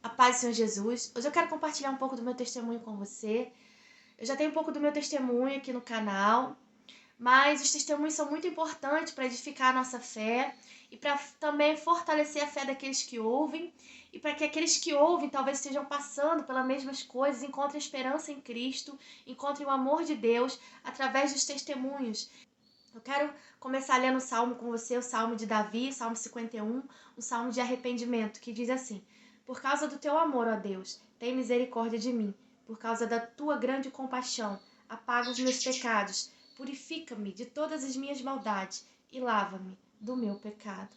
A paz do Senhor Jesus. Hoje eu quero compartilhar um pouco do meu testemunho com você. Eu já tenho um pouco do meu testemunho aqui no canal, mas os testemunhos são muito importantes para edificar a nossa fé e para também fortalecer a fé daqueles que ouvem e para que aqueles que ouvem talvez estejam passando pelas mesmas coisas, encontrem esperança em Cristo, encontrem o amor de Deus através dos testemunhos. Eu quero começar lendo o salmo com você, o salmo de Davi, salmo 51, um salmo de arrependimento, que diz assim: Por causa do teu amor, ó Deus, tem misericórdia de mim. Por causa da tua grande compaixão, apaga os meus pecados, purifica-me de todas as minhas maldades e lava-me do meu pecado.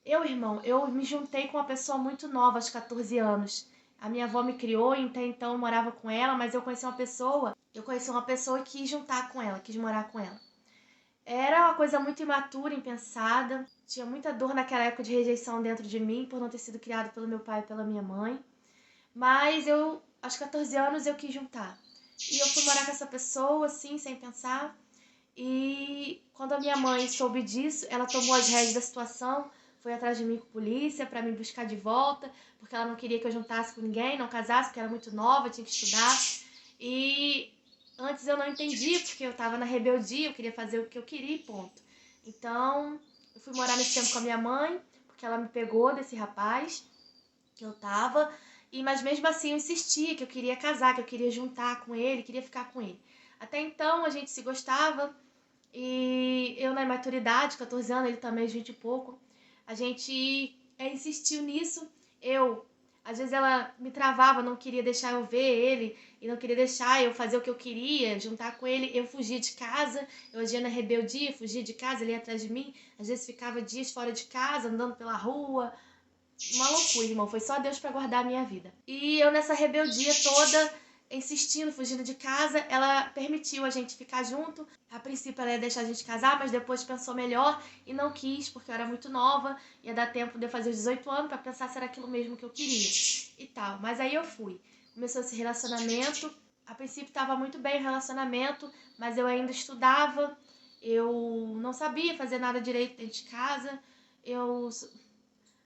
Eu me juntei com uma pessoa muito nova, aos 14 anos. A minha avó me criou, então eu morava com ela, mas eu conheci uma pessoa e quis juntar com ela, quis morar com ela. Era uma coisa muito imatura, impensada. Tinha muita dor naquela época de rejeição dentro de mim, por não ter sido criado pelo meu pai e pela minha mãe. Mas aos 14 anos, eu quis juntar. E eu fui morar com essa pessoa, assim, sem pensar. E quando a minha mãe soube disso, ela tomou as rédeas da situação, foi atrás de mim com a polícia para me buscar de volta, porque ela não queria que eu juntasse com ninguém, não casasse, porque era muito nova, tinha que estudar. E antes eu não entendia, porque eu estava na rebeldia, eu queria fazer o que eu queria e ponto. Então, eu fui morar nesse tempo com a minha mãe, porque ela me pegou desse rapaz que eu tava, mas mesmo assim eu insistia que eu queria casar, que eu queria juntar com ele, queria ficar com ele. Até então a gente se gostava, e eu na imaturidade, 14 anos, ele também 20 e pouco, a gente insistiu nisso. Às vezes ela me travava, não queria deixar eu ver ele, e não queria deixar eu fazer o que eu queria, juntar com ele. Eu fugia de casa, eu agia na rebeldia, fugia de casa, ele ia atrás de mim. Às vezes ficava dias fora de casa, andando pela rua. Uma loucura, irmão. Foi só Deus pra guardar a minha vida. E eu nessa rebeldia toda, insistindo, fugindo de casa, ela permitiu a gente ficar junto. A princípio ela ia deixar a gente casar, mas depois pensou melhor e não quis, porque eu era muito nova. Ia dar tempo de eu fazer os 18 anos pra pensar se era aquilo mesmo que eu queria e tal. Mas aí eu fui. Começou esse relacionamento. A princípio estava muito bem o relacionamento, mas eu ainda estudava. Eu não sabia fazer nada direito dentro de casa. Eu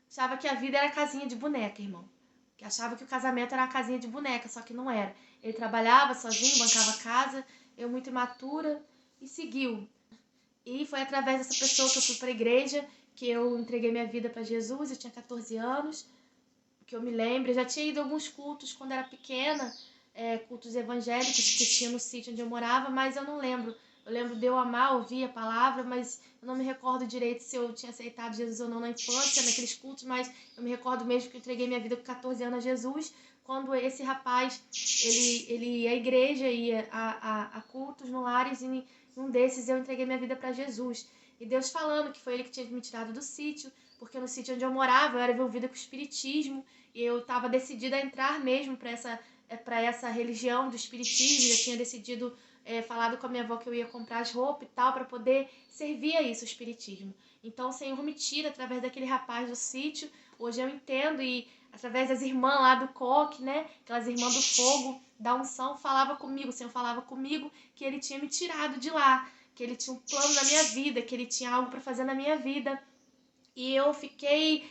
achava que a vida era casinha de boneca, irmão. Que achava que o casamento era uma casinha de boneca, só que não era. Ele trabalhava sozinho, bancava a casa, eu muito imatura, e seguiu. E foi através dessa pessoa que eu fui para a igreja, que eu entreguei minha vida para Jesus. Eu tinha 14 anos, que eu me lembro. Eu já tinha ido a alguns cultos quando era pequena, cultos evangélicos que tinha no sítio onde eu morava, mas eu não lembro. Eu lembro de eu amar, ouvir a palavra, mas eu não me recordo direito se eu tinha aceitado Jesus ou não na infância, naqueles cultos, mas eu me recordo mesmo que eu entreguei minha vida com 14 anos a Jesus, quando esse rapaz, ele ia à igreja, ia a cultos no lares, e em um desses eu entreguei minha vida para Jesus. E Deus falando que foi ele que tinha me tirado do sítio, porque no sítio onde eu morava eu era envolvida com o espiritismo, e eu estava decidida a entrar mesmo para essa religião do espiritismo. Eu tinha decidido, falado com a minha avó que eu ia comprar as roupas e tal, para poder servir a isso, o espiritismo. Então o Senhor me tira através daquele rapaz do sítio. Hoje eu entendo, e através das irmãs lá do coque, né? Aquelas irmãs do fogo, da unção, falava comigo. O Senhor falava comigo que ele tinha me tirado de lá, que ele tinha um plano na minha vida, que ele tinha algo para fazer na minha vida. E eu fiquei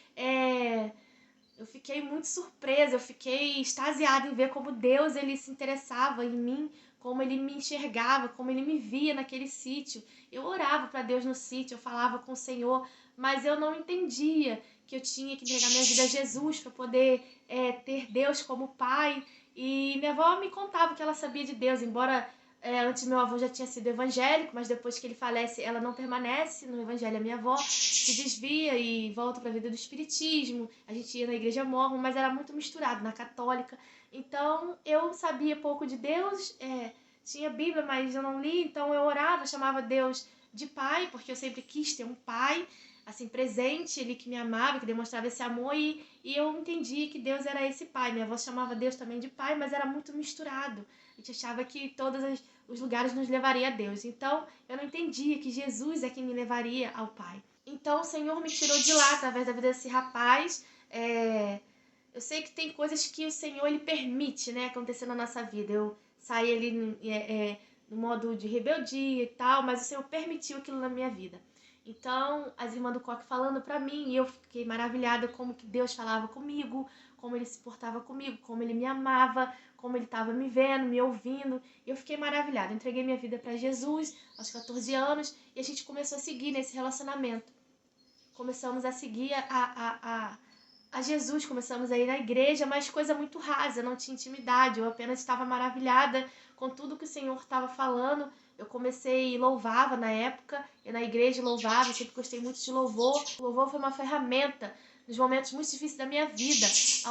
muito surpresa, eu fiquei extasiada em ver como Deus, ele se interessava em mim, como ele me enxergava, como ele me via naquele sítio. Eu orava para Deus no sítio, eu falava com o Senhor, mas eu não entendia que eu tinha que entregar minha vida a Jesus para poder ter Deus como Pai. E minha avó me contava que ela sabia de Deus, embora antes meu avô já tinha sido evangélico, mas depois que ele falece, ela não permanece no evangelho. A minha avó se desvia e volta para a vida do espiritismo. A gente ia na igreja mormon, mas era muito misturado na católica. Então eu sabia pouco de Deus, tinha Bíblia, mas eu não li. Então eu orava, chamava Deus de pai, porque eu sempre quis ter um pai assim presente, ele que me amava, que demonstrava esse amor, e eu entendi que Deus era esse pai. Minha avó chamava Deus também de pai, mas era muito misturado. A gente achava que todos os lugares nos levaria a Deus. Então eu não entendia que Jesus é quem me levaria ao Pai. Então o Senhor me tirou de lá através da vida desse rapaz. Eu sei que tem coisas que o Senhor ele permite, né, acontecer na nossa vida. Eu saí ali no modo de rebeldia e tal, mas o Senhor permitiu aquilo na minha vida. Então, as irmãs do coque falando pra mim, e eu fiquei maravilhada como que Deus falava comigo, como ele se portava comigo, como ele me amava, como ele estava me vendo, me ouvindo. E eu fiquei maravilhada. Eu entreguei minha vida para Jesus aos 14 anos e a gente começou a seguir nesse relacionamento. Começamos a seguir a Jesus, começamos a ir na igreja, mas coisa muito rasa, não tinha intimidade, eu apenas estava maravilhada com tudo que o Senhor estava falando. Eu comecei e louvava na época, eu na igreja louvava, eu sempre gostei muito de louvor. O louvor foi uma ferramenta nos momentos muito difíceis da minha vida,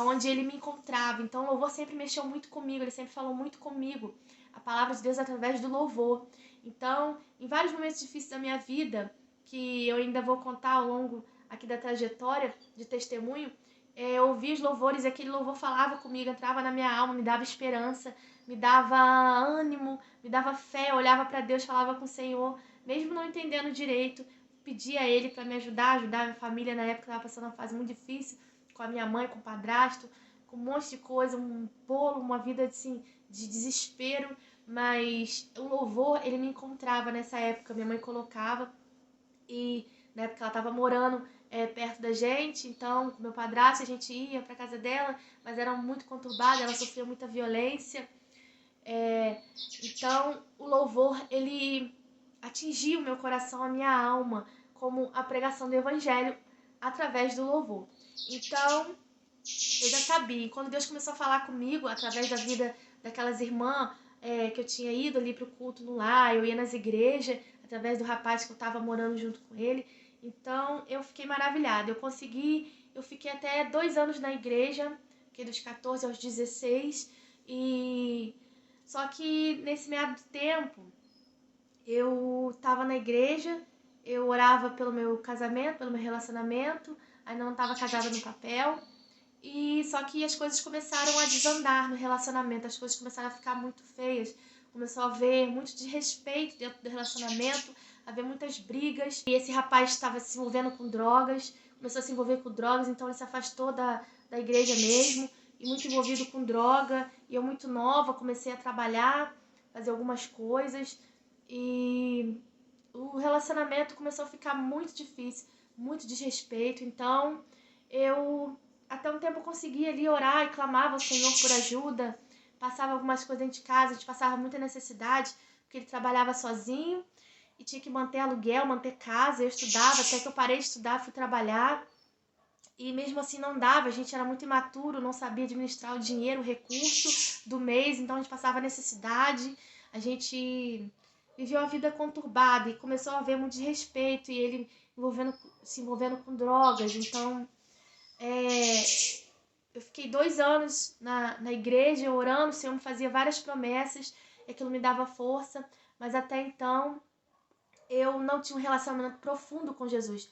onde ele me encontrava. Então o louvor sempre mexeu muito comigo, ele sempre falou muito comigo. A palavra de Deus através do louvor. Então, em vários momentos difíceis da minha vida, que eu ainda vou contar ao longo aqui da trajetória de testemunho, eu ouvia os louvores e aquele louvor falava comigo, entrava na minha alma, me dava esperança, me dava ânimo, me dava fé. Eu olhava para Deus, falava com o Senhor, mesmo não entendendo direito, pedia a Ele para me ajudar a minha família. Na época estava passando uma fase muito difícil com a minha mãe, com o padrasto, com um monte de coisa, um bolo, uma vida assim, de desespero. Mas o louvor, ele me encontrava nessa época, minha mãe colocava. E na época ela estava morando perto da gente, então com meu padrasto a gente ia para casa dela, mas era muito conturbada, ela sofria muita violência. É, então o louvor, ele atingiu meu coração, a minha alma, como a pregação do evangelho através do louvor. Então eu já sabia, e quando Deus começou a falar comigo através da vida daquelas irmãs que eu tinha ido ali pro culto no lar, eu ia nas igrejas, através do rapaz que eu estava morando junto com ele. Então eu fiquei maravilhada. Eu fiquei até 2 anos na igreja, que dos 14 aos 16, e só que nesse meado de tempo eu estava na igreja, eu orava pelo meu casamento, pelo meu relacionamento, ainda não estava casada no papel. E só que as coisas começaram a desandar no relacionamento, as coisas começaram a ficar muito feias. Começou a haver muito desrespeito dentro do relacionamento, a haver muitas brigas. E esse rapaz estava se envolvendo com drogas, começou a se envolver com drogas, então ele se afastou da igreja mesmo, e muito envolvido com droga. E eu muito nova, comecei a trabalhar, fazer algumas coisas, e o relacionamento começou a ficar muito difícil, muito desrespeito. Então eu até um tempo eu conseguia ali orar e clamava ao Senhor por ajuda, passava algumas coisas dentro de casa, a gente passava muita necessidade, porque ele trabalhava sozinho e tinha que manter aluguel, manter casa. Eu estudava, até que eu parei de estudar, fui trabalhar, e mesmo assim não dava, a gente era muito imaturo, não sabia administrar o dinheiro, o recurso do mês, então a gente passava necessidade, a gente viveu uma vida conturbada e começou a haver muito desrespeito, e ele se envolvendo com drogas. Então é, eu fiquei 2 anos na igreja orando, o Senhor me fazia várias promessas, e aquilo me dava força, mas até então eu não tinha um relacionamento profundo com Jesus.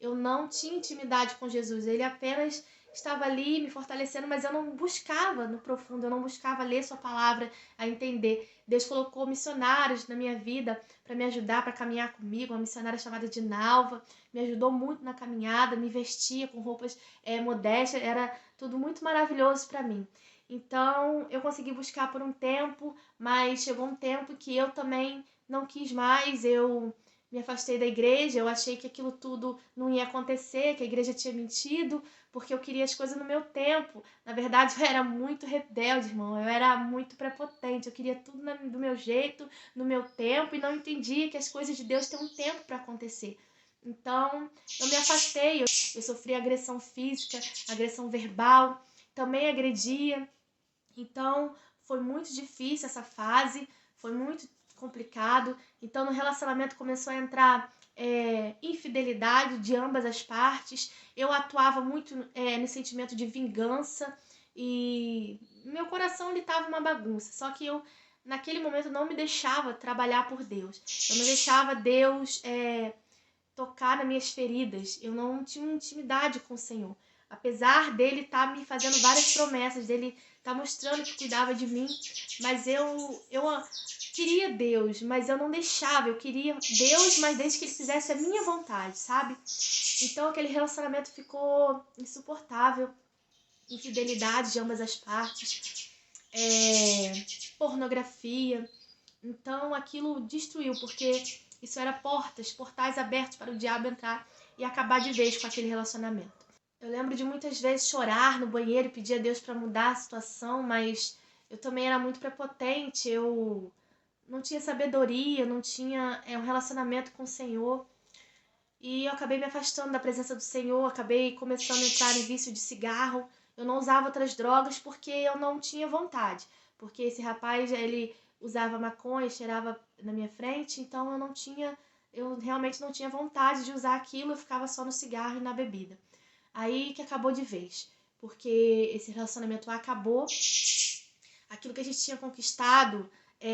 Eu não tinha intimidade com Jesus, ele apenas estava ali me fortalecendo, mas eu não buscava no profundo, eu não buscava ler sua palavra, a entender. Deus colocou missionários na minha vida para me ajudar, para caminhar comigo. Uma missionária chamada Dinalva me ajudou muito na caminhada, me vestia com roupas modestas, era tudo muito maravilhoso para mim. Então eu consegui buscar por um tempo, mas chegou um tempo que eu também não quis mais. Eu me afastei da igreja, eu achei que aquilo tudo não ia acontecer, que a igreja tinha mentido, porque eu queria as coisas no meu tempo. Na verdade, eu era muito rebelde, irmão, eu era muito prepotente, eu queria tudo do meu jeito, no meu tempo, e não entendia que as coisas de Deus têm um tempo para acontecer. Então, eu me afastei, eu sofri agressão física, agressão verbal, também agredia. Então, foi muito difícil essa fase, foi muito complicado. Então, no relacionamento começou a entrar infidelidade de ambas as partes. Eu atuava muito no sentimento de vingança, e meu coração estava uma bagunça. Só que eu, naquele momento, não me deixava trabalhar por Deus. Eu não deixava Deus tocar nas minhas feridas. Eu não tinha intimidade com o Senhor. Apesar dele estar me fazendo várias promessas, dele estar mostrando que cuidava de mim, mas eu queria Deus, mas eu não deixava. Eu queria Deus, mas desde que ele fizesse a minha vontade, sabe? Então aquele relacionamento ficou insuportável. Infidelidade de ambas as partes, pornografia. Então aquilo destruiu, porque Isso era portais abertos para o diabo entrar e acabar de vez com aquele relacionamento. Eu lembro de muitas vezes chorar no banheiro e pedir a Deus para mudar a situação, mas eu também era muito prepotente, eu não tinha sabedoria, não tinha um relacionamento com o Senhor. E eu acabei me afastando da presença do Senhor, acabei começando a entrar em vício de cigarro. Eu não usava outras drogas porque eu não tinha vontade. Porque esse rapaz, ele usava maconha, cheirava na minha frente, então eu realmente não tinha vontade de usar aquilo, eu ficava só no cigarro e na bebida. Aí que acabou de vez, porque esse relacionamento acabou. Aquilo que a gente tinha conquistado,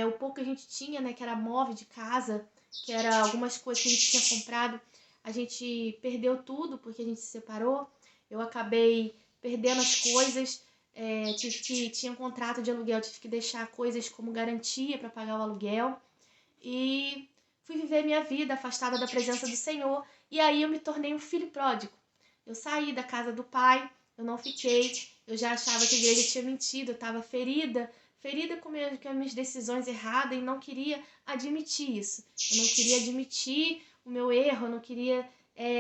o pouco que a gente tinha, né, que era móvel de casa, que era algumas coisas que a gente tinha comprado, a gente perdeu tudo porque a gente se separou. Eu acabei perdendo as coisas, tinha um contrato de aluguel, tive que deixar coisas como garantia para pagar o aluguel e fui viver minha vida afastada da presença do Senhor. E aí eu me tornei um filho pródigo. Eu saí da casa do pai, eu não fiquei, eu já achava que a igreja tinha mentido, eu estava ferida com as minhas decisões erradas e não queria admitir isso. Eu não queria admitir o meu erro, eu não queria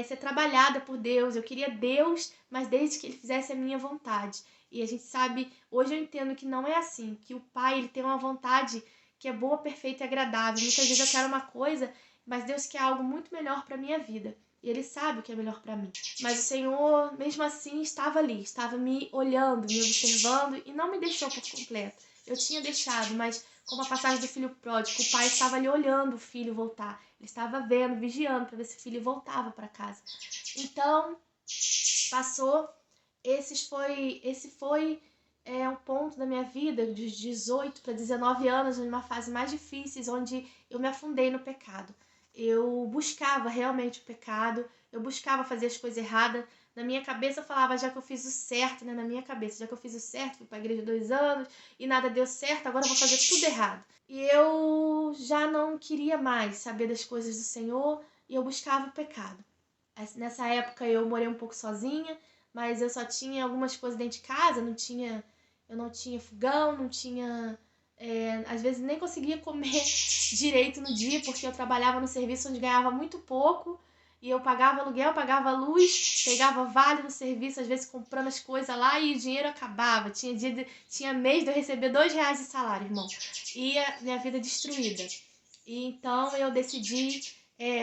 ser trabalhada por Deus, eu queria Deus, mas desde que Ele fizesse a minha vontade. E a gente sabe, hoje eu entendo que não é assim, que o Pai ele tem uma vontade que é boa, perfeita e agradável. Muitas vezes eu quero uma coisa, mas Deus quer algo muito melhor para minha vida. E Ele sabe o que é melhor para mim. Mas o Senhor, mesmo assim, estava ali, estava me olhando, me observando e não me deixou por completo. Eu tinha deixado, mas como a passagem do filho pródigo, o pai estava ali olhando o filho voltar. Ele estava vendo, vigiando para ver se o filho voltava para casa. Então, passou. Esse foi um ponto da minha vida, dos 18 para 19 anos, numa fase mais difícil, onde eu me afundei no pecado. Eu buscava realmente o pecado, eu buscava fazer as coisas erradas. Na minha cabeça eu falava, já que eu fiz o certo, né? Na minha cabeça, já que eu fiz o certo, fui pra igreja 2 anos e nada deu certo, agora eu vou fazer tudo errado. E eu já não queria mais saber das coisas do Senhor e eu buscava o pecado. Nessa época eu morei um pouco sozinha, mas eu só tinha algumas coisas dentro de casa, eu não tinha fogão, não tinha. Às vezes nem conseguia comer direito no dia, porque eu trabalhava no serviço onde ganhava muito pouco, e eu pagava aluguel, pagava luz, pegava vale no serviço, às vezes comprando as coisas lá e o dinheiro acabava. Tinha mês de eu receber R$ 2 de salário, irmão. E a minha vida destruída. E então eu decidi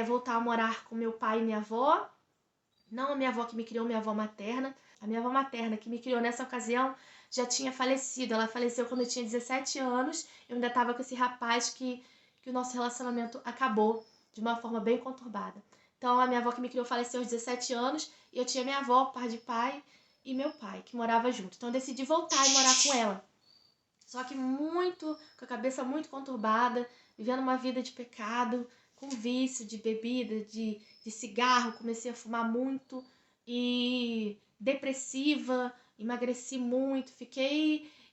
voltar a morar com meu pai e minha avó. Não a minha avó que me criou, minha avó materna. A minha avó materna que me criou nessa ocasião já tinha falecido. Ela faleceu quando eu tinha 17 anos. Eu ainda estava com esse rapaz que o nosso relacionamento acabou de uma forma bem conturbada. Então a minha avó que me criou faleceu aos 17 anos e eu tinha minha avó, par de pai, e meu pai, que morava junto. Então eu decidi voltar e morar com ela. Só que com a cabeça muito conturbada, vivendo uma vida de pecado, com vício de bebida, de cigarro, comecei a fumar muito e depressiva, emagreci muito,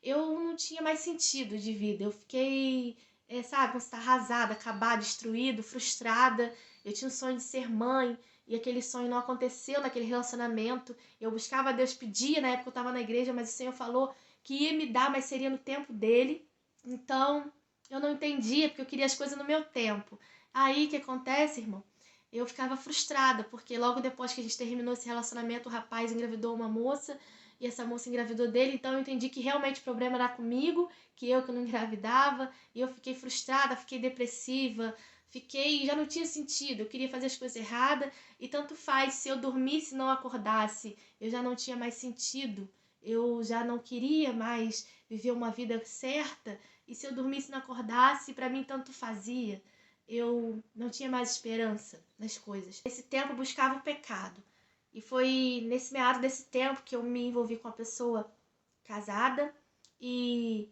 eu não tinha mais sentido de vida, eu fiquei, sabe, você tá arrasada, acabada, destruída, frustrada. Eu tinha um sonho de ser mãe e aquele sonho não aconteceu naquele relacionamento. Eu buscava a Deus, pedia, na época eu estava na igreja, mas o Senhor falou que ia me dar, mas seria no tempo dele. Então, eu não entendia, porque eu queria as coisas no meu tempo. Aí, o que acontece, irmão? Eu ficava frustrada, porque logo depois que a gente terminou esse relacionamento, o rapaz engravidou uma moça, e essa moça engravidou dele, então eu entendi que realmente o problema era comigo, que eu não engravidava, e eu fiquei frustrada, fiquei depressiva, já não tinha sentido, eu queria fazer as coisas erradas, e tanto faz, se eu dormisse e não acordasse, eu já não tinha mais sentido, eu já não queria mais viver uma vida certa, e se eu dormisse e não acordasse, para mim tanto fazia. Eu não tinha mais esperança nas coisas. Nesse tempo eu buscava o pecado. E foi nesse meado desse tempo que eu me envolvi com uma pessoa casada. E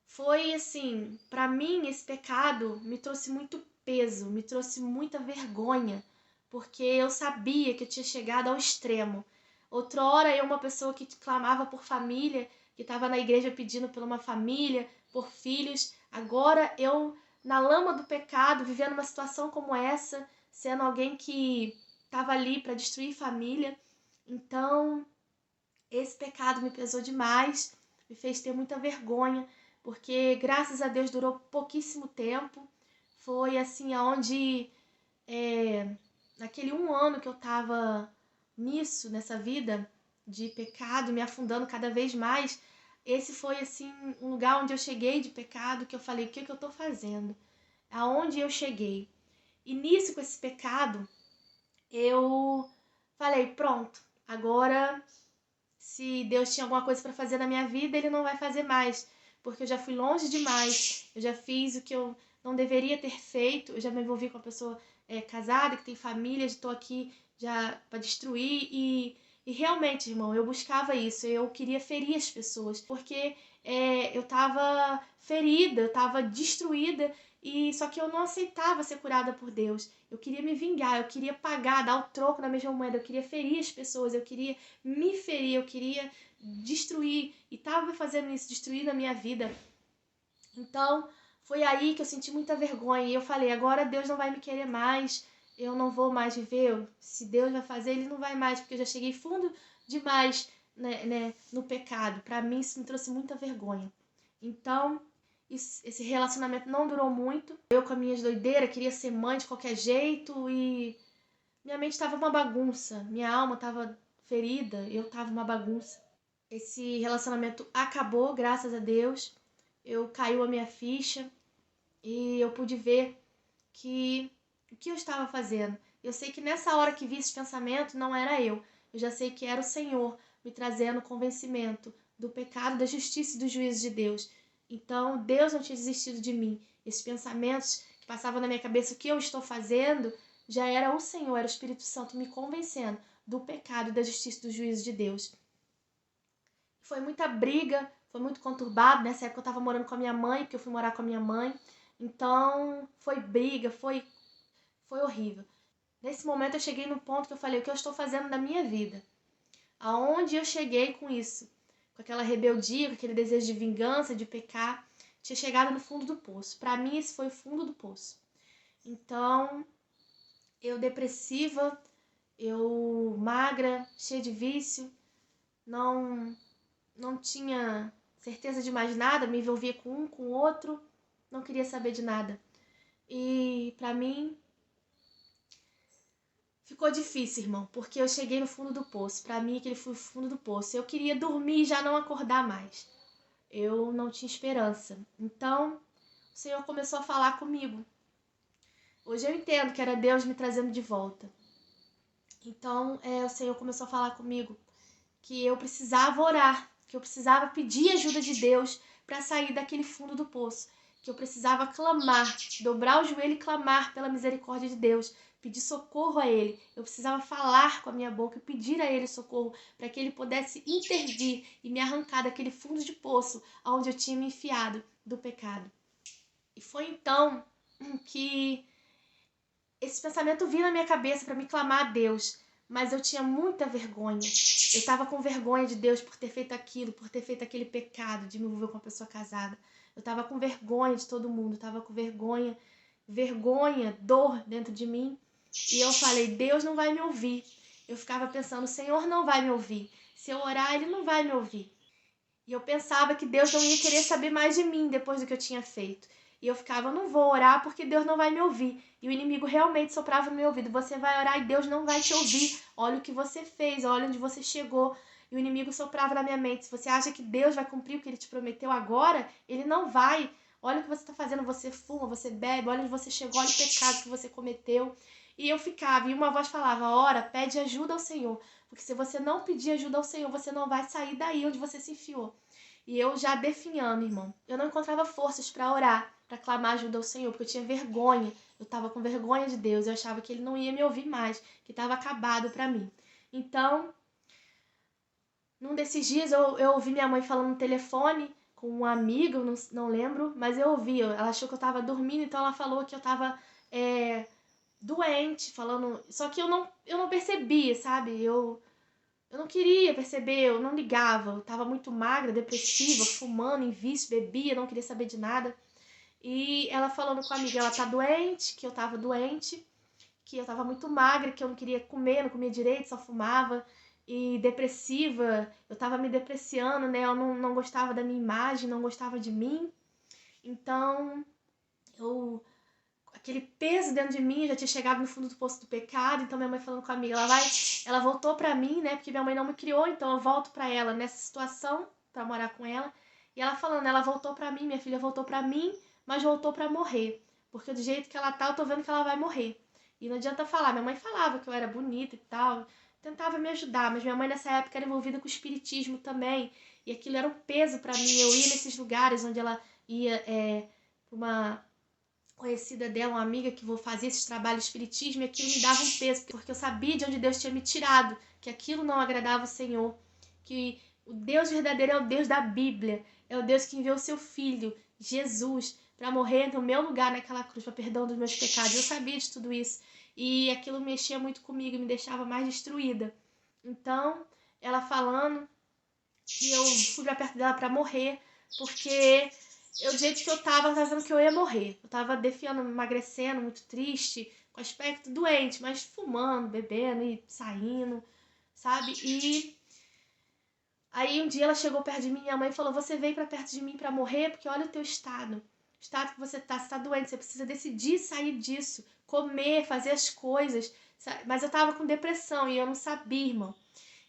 foi assim, para mim esse pecado me trouxe muito peso, me trouxe muita vergonha, porque eu sabia que eu tinha chegado ao extremo. Outrora eu, uma pessoa que clamava por família, que estava na igreja pedindo por uma família, por filhos, agora eu na lama do pecado, vivendo uma situação como essa, sendo alguém que estava ali para destruir família. Então, esse pecado me pesou demais, me fez ter muita vergonha, porque graças a Deus durou pouquíssimo tempo. Foi assim aonde naquele 1 ano que eu tava nessa vida de pecado, me afundando cada vez mais, esse foi, assim, um lugar onde eu cheguei de pecado, que eu falei, o que que eu tô fazendo? Aonde eu cheguei? E nisso, com esse pecado, eu falei, pronto, agora se Deus tinha alguma coisa para fazer na minha vida, Ele não vai fazer mais, porque eu já fui longe demais, eu já fiz o que eu não deveria ter feito, eu já me envolvi com uma pessoa casada, que tem família, estou aqui já para destruir e realmente, irmão, eu buscava isso, eu queria ferir as pessoas, porque eu estava ferida, eu estava destruída, e só que eu não aceitava ser curada por Deus. Eu queria me vingar, eu queria pagar, dar o troco na mesma moeda, eu queria ferir as pessoas, eu queria me ferir, eu queria destruir e estava fazendo isso, destruindo a minha vida. Então, foi aí que eu senti muita vergonha e eu falei, agora Deus não vai me querer mais, eu não vou mais viver, se Deus vai fazer, Ele não vai mais, porque eu já cheguei fundo demais, né, no pecado. Para mim isso me trouxe muita vergonha. Então, esse relacionamento não durou muito. Eu com as minhas doideiras, queria ser mãe de qualquer jeito e minha mente estava uma bagunça, minha alma estava ferida, eu estava uma bagunça. Esse relacionamento acabou, graças a Deus. Caiu a minha ficha e eu pude ver que o que eu estava fazendo. Eu sei que nessa hora que vi esse pensamento não era eu. Eu já sei que era o Senhor me trazendo convencimento do pecado, da justiça e do juízo de Deus. Então, Deus não tinha desistido de mim. Esses pensamentos que passavam na minha cabeça, o que eu estou fazendo, já era o Senhor, era o Espírito Santo me convencendo do pecado, da justiça e do juízo de Deus. Foi muita briga, foi muito conturbado. Nessa época eu tava morando com a minha mãe, porque eu fui morar com a minha mãe. Então, foi briga, foi horrível. Nesse momento eu cheguei no ponto que eu falei, o que eu estou fazendo da minha vida? Aonde eu cheguei com isso? Com aquela rebeldia, com aquele desejo de vingança, de pecar. Tinha chegado no fundo do poço. Para mim, esse foi o fundo do poço. Então, eu depressiva, eu magra, cheia de vício, não tinha certeza de mais nada, me envolvia com um, com o outro, não queria saber de nada. E pra mim ficou difícil, irmão, porque eu cheguei no fundo do poço. Pra mim aquele foi o fundo do poço. Eu queria dormir e já não acordar mais. Eu não tinha esperança. Então, o Senhor começou a falar comigo. Hoje eu entendo que era Deus me trazendo de volta. Então, o Senhor começou a falar comigo que eu precisava orar, que eu precisava pedir ajuda de Deus para sair daquele fundo do poço, que eu precisava clamar, dobrar o joelho e clamar pela misericórdia de Deus, pedir socorro a Ele. Eu precisava falar com a minha boca e pedir a Ele socorro para que Ele pudesse intervir e me arrancar daquele fundo de poço onde eu tinha me enfiado do pecado. E foi então que esse pensamento vinha na minha cabeça para me clamar a Deus, mas eu tinha muita vergonha. Eu estava com vergonha de Deus por ter feito aquilo, por ter feito aquele pecado de me envolver com uma pessoa casada. Eu estava com vergonha de todo mundo, estava com vergonha, dor dentro de mim. E eu falei, Deus não vai me ouvir. Eu ficava pensando, o Senhor não vai me ouvir. Se eu orar, Ele não vai me ouvir. E eu pensava que Deus não ia querer saber mais de mim depois do que eu tinha feito. E eu ficava, eu não vou orar porque Deus não vai me ouvir. E o inimigo realmente soprava no meu ouvido, você vai orar e Deus não vai te ouvir. Olha o que você fez, olha onde você chegou. E o inimigo soprava na minha mente, se você acha que Deus vai cumprir o que Ele te prometeu agora, Ele não vai. Olha o que você está fazendo, você fuma, você bebe, olha onde você chegou, olha o pecado que você cometeu. E eu ficava, e uma voz falava, ora, pede ajuda ao Senhor. Porque se você não pedir ajuda ao Senhor, você não vai sair daí onde você se enfiou. E eu já definhando, irmão. Eu não encontrava forças para orar, para clamar ajuda ao Senhor, porque eu tinha vergonha. Eu estava com vergonha de Deus. Eu achava que Ele não ia me ouvir mais, que estava acabado para mim. Então, num desses dias, eu ouvi minha mãe falando no telefone com um amigo, não lembro, mas eu ouvi. Ela achou que eu estava dormindo, então ela falou que eu estava doente, falando. Só que eu não percebi, sabe? Eu não queria perceber, eu não ligava. Eu tava muito magra, depressiva, fumando, em vício, bebia, não queria saber de nada. E ela falando com a amiga, ela tá doente, que eu tava doente, que eu tava muito magra, que eu não queria comer, não comia direito, só fumava. E depressiva, eu tava me depreciando, né? Eu não gostava da minha imagem, não gostava de mim. Então, eu aquele peso dentro de mim, eu já tinha chegado no fundo do poço do pecado, então minha mãe falando com a amiga, ela voltou pra mim, né, porque minha mãe não me criou, então eu volto pra ela nessa situação, pra morar com ela, e ela falando, ela voltou pra mim, minha filha voltou pra mim, mas voltou pra morrer, porque do jeito que ela tá, eu tô vendo que ela vai morrer. E não adianta falar, minha mãe falava que eu era bonita e tal, tentava me ajudar, mas minha mãe nessa época era envolvida com o espiritismo também, e aquilo era um peso pra mim, eu ia nesses lugares onde ela ia, uma conhecida dela, uma amiga que vou fazer esses trabalhos de espiritismo, e aquilo me dava um peso, porque eu sabia de onde Deus tinha me tirado, que aquilo não agradava o Senhor, que o Deus verdadeiro é o Deus da Bíblia, é o Deus que enviou o seu Filho, Jesus, para morrer no meu lugar naquela cruz, para perdão dos meus pecados. Eu sabia de tudo isso, e aquilo mexia muito comigo e me deixava mais destruída. Então, ela falando que eu fui pra perto dela para morrer, porque do jeito que eu tava dizendo que eu ia morrer. Eu tava defiando, emagrecendo, muito triste, com aspecto doente, mas fumando, bebendo e saindo, sabe? E aí um dia ela chegou perto de mim e minha mãe falou, você veio pra perto de mim pra morrer? Porque olha o teu estado. O estado que você tá doente, você precisa decidir sair disso, comer, fazer as coisas. Mas eu tava com depressão e eu não sabia, irmão.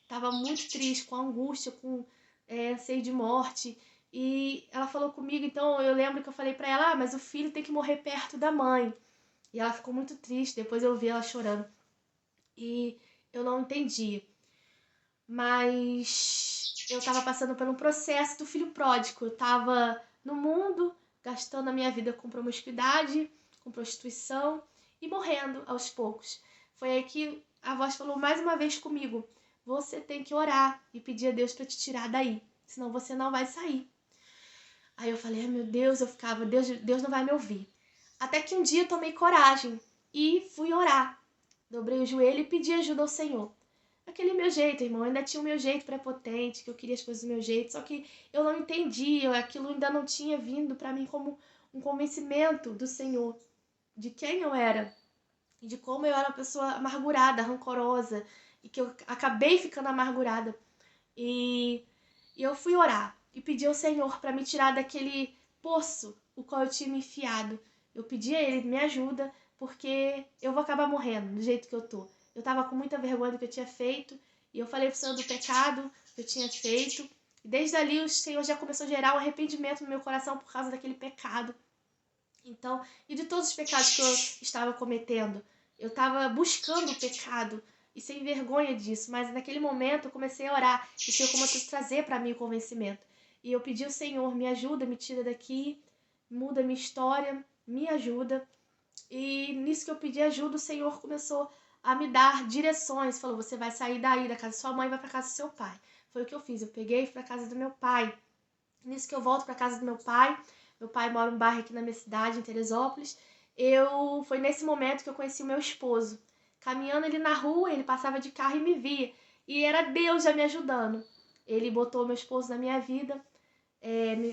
Tava muito triste, com angústia, com anseio de morte. E ela falou comigo, então eu lembro que eu falei pra ela, mas o filho tem que morrer perto da mãe. E ela ficou muito triste, depois eu vi ela chorando. E eu não entendi. Mas eu tava passando por um processo do filho pródigo. Eu tava no mundo, gastando a minha vida com promiscuidade, com prostituição e morrendo aos poucos. Foi aí que a voz falou mais uma vez comigo, você tem que orar e pedir a Deus para te tirar daí, senão você não vai sair. Aí eu falei, meu Deus, eu ficava, Deus não vai me ouvir. Até que um dia eu tomei coragem e fui orar. Dobrei o joelho e pedi ajuda ao Senhor. Aquele meu jeito, irmão, ainda tinha o meu jeito prepotente, que eu queria as coisas do meu jeito, só que eu não entendia, aquilo ainda não tinha vindo para mim como um convencimento do Senhor, de quem eu era, e de como eu era uma pessoa amargurada, rancorosa, e que eu acabei ficando amargurada. E eu fui orar e pedi ao Senhor para me tirar daquele poço o qual eu tinha me enfiado. Eu pedi a Ele, me ajuda, porque eu vou acabar morrendo do jeito que eu tô. Eu tava com muita vergonha do que eu tinha feito, e eu falei pro Senhor do pecado que eu tinha feito. E desde ali o Senhor já começou a gerar um arrependimento no meu coração por causa daquele pecado. Então, e de todos os pecados que eu estava cometendo, eu estava buscando o pecado e sem vergonha disso, mas naquele momento eu comecei a orar e o Senhor começou a trazer para mim o convencimento. E eu pedi ao Senhor, me ajuda, me tira daqui, muda a minha história, me ajuda. E nisso que eu pedi ajuda, o Senhor começou a me dar direções. Falou, você vai sair daí da casa da sua mãe e vai para casa do seu pai. Foi o que eu fiz, eu peguei e fui para casa do meu pai. Nisso que eu volto para casa do meu pai mora em um bairro aqui na minha cidade, em Teresópolis. Foi nesse momento que eu conheci o meu esposo. Caminhando ele na rua, ele passava de carro e me via. E era Deus já me ajudando. Ele botou meu esposo na minha vida,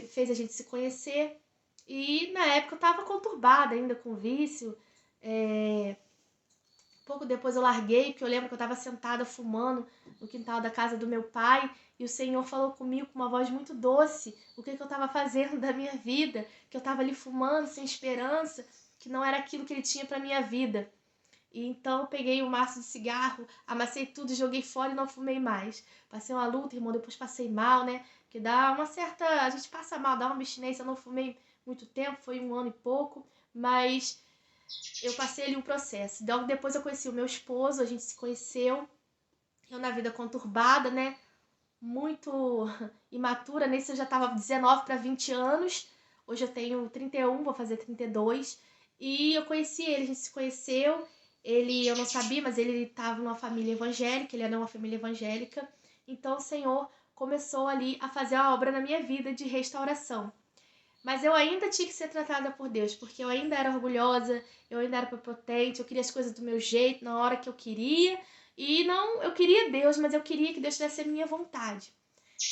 fez a gente se conhecer. E na época eu tava conturbada ainda com vício. Pouco depois eu larguei, porque eu lembro que eu estava sentada fumando no quintal da casa do meu pai, e o Senhor falou comigo com uma voz muito doce o que eu estava fazendo da minha vida, que eu estava ali fumando sem esperança, que não era aquilo que Ele tinha para minha vida. E então eu peguei um maço de cigarro, amassei tudo, joguei fora e não fumei mais. Passei uma luta, irmão, depois passei mal, né? Que dá uma certa... A gente passa mal, dá uma abstinência. Eu não fumei muito tempo, foi 1 ano e pouco, mas eu passei ali um processo. Logo depois eu conheci o meu esposo, a gente se conheceu. Eu na vida conturbada, né? Muito imatura, nesse eu já tava 19 para 20 anos. Hoje eu tenho 31, vou fazer 32. E eu conheci ele, a gente se conheceu. Eu não sabia, mas ele estava numa família evangélica, ele era uma família evangélica. Então o Senhor começou ali a fazer a obra na minha vida de restauração. Mas eu ainda tinha que ser tratada por Deus, porque eu ainda era orgulhosa, eu ainda era prepotente, eu queria as coisas do meu jeito, na hora que eu queria. E não, eu queria Deus, mas eu queria que Deus tivesse a minha vontade.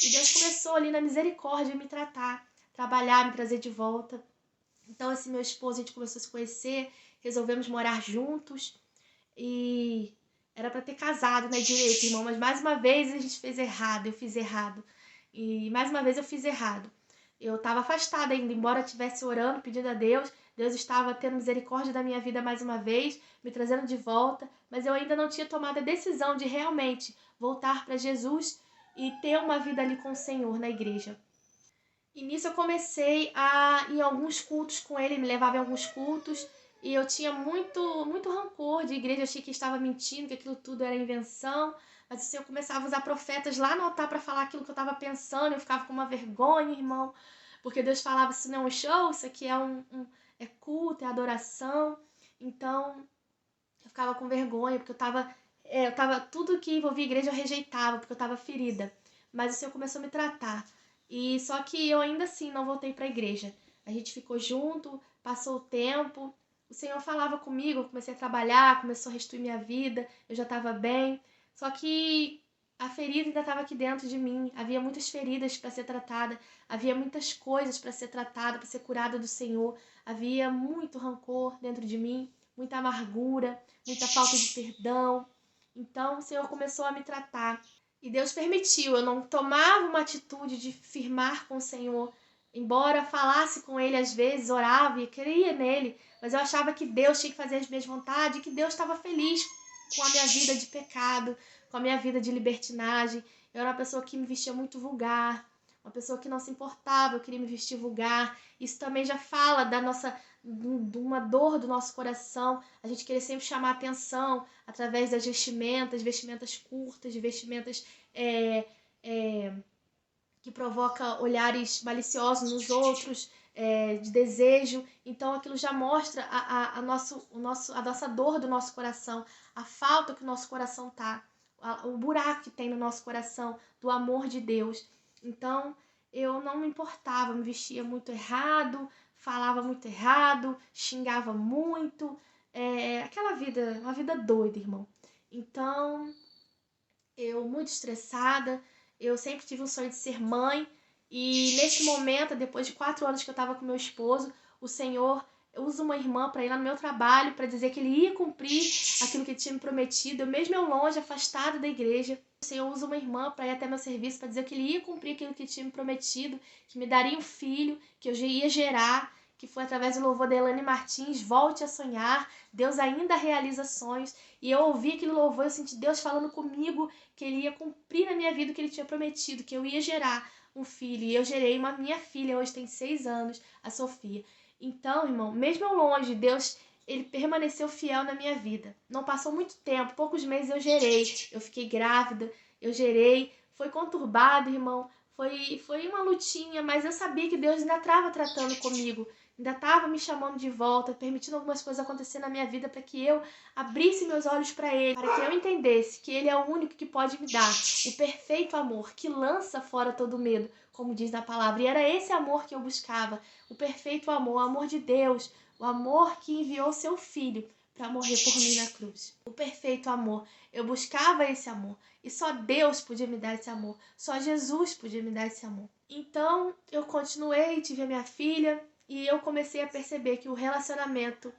E Deus começou ali na misericórdia a me tratar, trabalhar, me trazer de volta. Então esse meu esposo, a gente começou a se conhecer, resolvemos morar juntos. E era para ter casado, né, direito, irmão, mas mais uma vez a gente fez errado, eu fiz errado. E mais uma vez eu fiz errado. Eu estava afastada ainda, embora eu estivesse orando, pedindo a Deus, Deus estava tendo misericórdia da minha vida mais uma vez, me trazendo de volta, mas eu ainda não tinha tomado a decisão de realmente voltar para Jesus e ter uma vida ali com o Senhor na igreja. E nisso eu comecei a ir em alguns cultos com ele, me levava em alguns cultos, e eu tinha muito rancor de igreja, eu achei que estava mentindo, que aquilo tudo era invenção, mas assim, eu começava a usar profetas lá no altar para falar aquilo que eu estava pensando, eu ficava com uma vergonha, irmão, porque Deus falava, isso não é um show, isso aqui é culto, é adoração. Então eu ficava com vergonha, porque tudo que envolvia igreja eu rejeitava, porque eu estava ferida. Mas o Senhor começou a me tratar. E só que eu ainda assim não voltei para a igreja. A gente ficou junto, passou o tempo. O Senhor falava comigo, eu comecei a trabalhar, começou a restituir minha vida, eu já estava bem. Só que a ferida ainda estava aqui dentro de mim. Havia muitas feridas para ser tratada, havia muitas coisas para ser tratada, para ser curada do Senhor. Havia muito rancor dentro de mim, muita amargura, muita falta de perdão. Então o Senhor começou a me tratar. E Deus permitiu, eu não tomava uma atitude de firmar com o Senhor. Embora falasse com Ele às vezes, orava e cria nele, mas eu achava que Deus tinha que fazer as minhas vontades e que Deus estava feliz com a minha vida de pecado, com a minha vida de libertinagem. Eu era uma pessoa que me vestia muito vulgar, uma pessoa que não se importava, eu queria me vestir vulgar. Isso também já fala de uma dor do nosso coração, a gente querer sempre chamar atenção através das vestimentas curtas, de vestimentas que provoca olhares maliciosos nos outros, de desejo. Então aquilo já mostra a nossa dor do nosso coração, a falta que o nosso coração tá, o buraco que tem no nosso coração do amor de Deus. Então eu não me importava, me vestia muito errado, falava muito errado, xingava muito, aquela vida, uma vida doida, irmão. Então eu muito estressada, eu sempre tive um sonho de ser mãe, e nesse momento, depois de 4 anos que eu estava com meu esposo, o Senhor usa uma irmã para ir lá no meu trabalho, para dizer que ele ia cumprir aquilo que ele tinha me prometido, eu mesmo eu longe, afastada da igreja. O Senhor usa uma irmã para ir até meu serviço, para dizer que ele ia cumprir aquilo que ele tinha me prometido, que me daria um filho, que eu ia gerar, que foi através do louvor da Elane Martins, Volte a Sonhar, Deus ainda realiza sonhos. E eu ouvi aquele louvor, eu senti Deus falando comigo que ele ia cumprir na minha vida o que ele tinha prometido, que eu ia gerar um filho. E eu gerei uma minha filha, hoje tem 6 anos, a Sofia. Então, irmão, mesmo eu longe, Deus, ele permaneceu fiel na minha vida. Não passou muito tempo, poucos meses eu gerei. Eu fiquei grávida, eu gerei. Foi conturbado, irmão. Foi uma lutinha, mas eu sabia que Deus ainda estava tratando comigo. Ainda estava me chamando de volta, permitindo algumas coisas acontecer na minha vida para que eu abrisse meus olhos para Ele, para que eu entendesse que Ele é o único que pode me dar o perfeito amor, que lança fora todo medo, como diz na palavra. E era esse amor que eu buscava, o perfeito amor, o amor de Deus, o amor que enviou seu Filho para morrer por mim na cruz. O perfeito amor. Eu buscava esse amor. E só Deus podia me dar esse amor. Só Jesus podia me dar esse amor. Então, eu continuei, tive a minha filha, e eu comecei a perceber que o relacionamento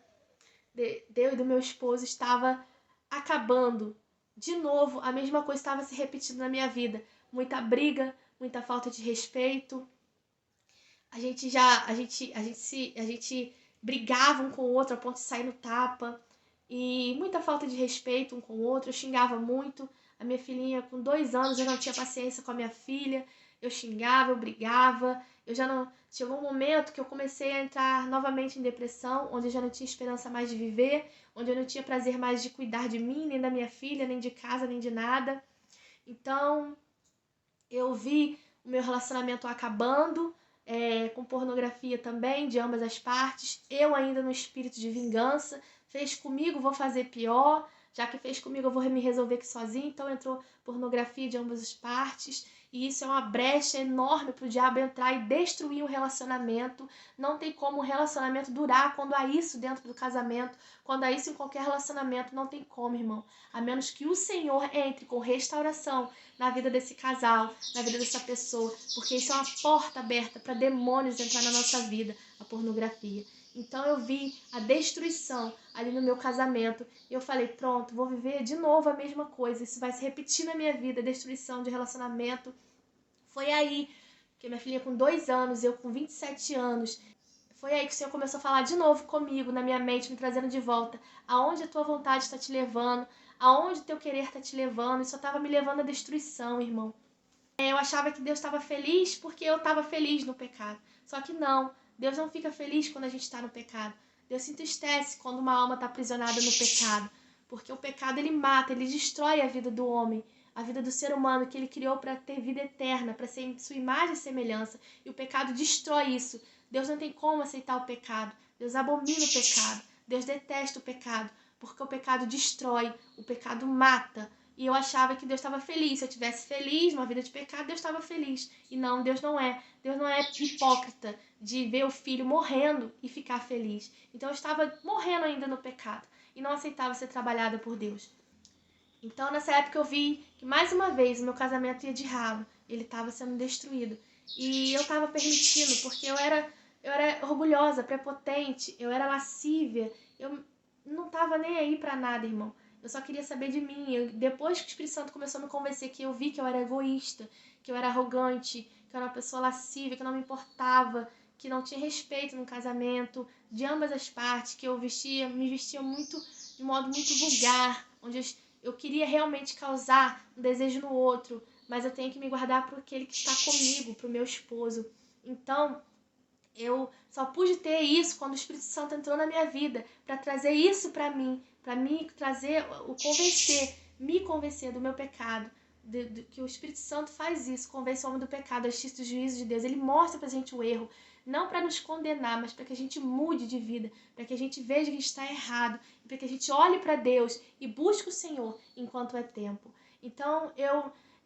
de eu e do meu esposo estava acabando. De novo, a mesma coisa estava se repetindo na minha vida. Muita briga, muita falta de respeito. A gente brigava um com o outro a ponto de sair no tapa. E muita falta de respeito um com o outro. Eu xingava muito. A minha filhinha, com 2 anos, eu não tinha paciência com a minha filha. Eu xingava, eu brigava. Eu já não... Chegou um momento que eu comecei a entrar novamente em depressão, onde eu já não tinha esperança mais de viver, onde eu não tinha prazer mais de cuidar de mim, nem da minha filha, nem de casa, nem de nada. Então, eu vi o meu relacionamento acabando, com pornografia também, de ambas as partes. Eu ainda no espírito de vingança. Fez comigo, vou fazer pior. Já que fez comigo, eu vou me resolver aqui sozinho. Então entrou pornografia de ambas as partes. E isso é uma brecha enorme para o diabo entrar e destruir um relacionamento. Não tem como um relacionamento durar quando há isso dentro do casamento. Quando há isso em qualquer relacionamento, não tem como, irmão. A menos que o Senhor entre com restauração na vida desse casal, na vida dessa pessoa, porque isso é uma porta aberta para demônios entrar na nossa vida, a pornografia. Então eu vi a destruição ali no meu casamento e eu falei, pronto, vou viver de novo a mesma coisa, isso vai se repetir na minha vida, destruição de relacionamento. Foi aí que minha filha com 2 anos, eu com 27 anos, foi aí que o Senhor começou a falar de novo comigo, na minha mente, me trazendo de volta. Aonde a tua vontade está te levando, aonde o teu querer está te levando. Isso só estava me levando à destruição, irmão. Eu achava que Deus estava feliz porque eu estava feliz no pecado. Só que não, Deus não fica feliz quando a gente está no pecado. Deus se entristece quando uma alma está aprisionada no pecado. Porque o pecado, ele mata, ele destrói a vida do homem, a vida do ser humano que ele criou para ter vida eterna, para ser em sua imagem e semelhança. E o pecado destrói isso. Deus não tem como aceitar o pecado. Deus abomina o pecado. Deus detesta o pecado, porque o pecado destrói, o pecado mata. E eu achava que Deus estava feliz. Se eu estivesse feliz numa vida de pecado, Deus estava feliz. E não, Deus não é. Deus não é hipócrita de ver o filho morrendo e ficar feliz. Então eu estava morrendo ainda no pecado e não aceitava ser trabalhada por Deus. Então nessa época eu vi que mais uma vez o meu casamento ia de ralo. Ele estava sendo destruído. E eu estava permitindo, porque eu era orgulhosa, prepotente, eu era lascívia. Eu não estava nem aí para nada, irmão. Eu só queria saber de mim. Depois que o Espírito Santo começou a me convencer, que eu vi que eu era egoísta, que eu era arrogante, que eu era uma pessoa lascívia, que eu não me importava, que não tinha respeito no casamento, de ambas as partes, que eu me vestia muito, de modo muito vulgar, onde eu queria realmente causar um desejo no outro, mas eu tenho que me guardar para aquele que está comigo, para o meu esposo. Então, eu só pude ter isso quando o Espírito Santo entrou na minha vida, para trazer isso para mim trazer, me convencer do meu pecado, que o Espírito Santo faz isso, convence o homem do pecado, a justiça do juízo de Deus. Ele mostra pra gente o erro, não para nos condenar, mas para que a gente mude de vida, para que a gente veja que está errado, para que a gente olhe para Deus e busque o Senhor enquanto é tempo. Então,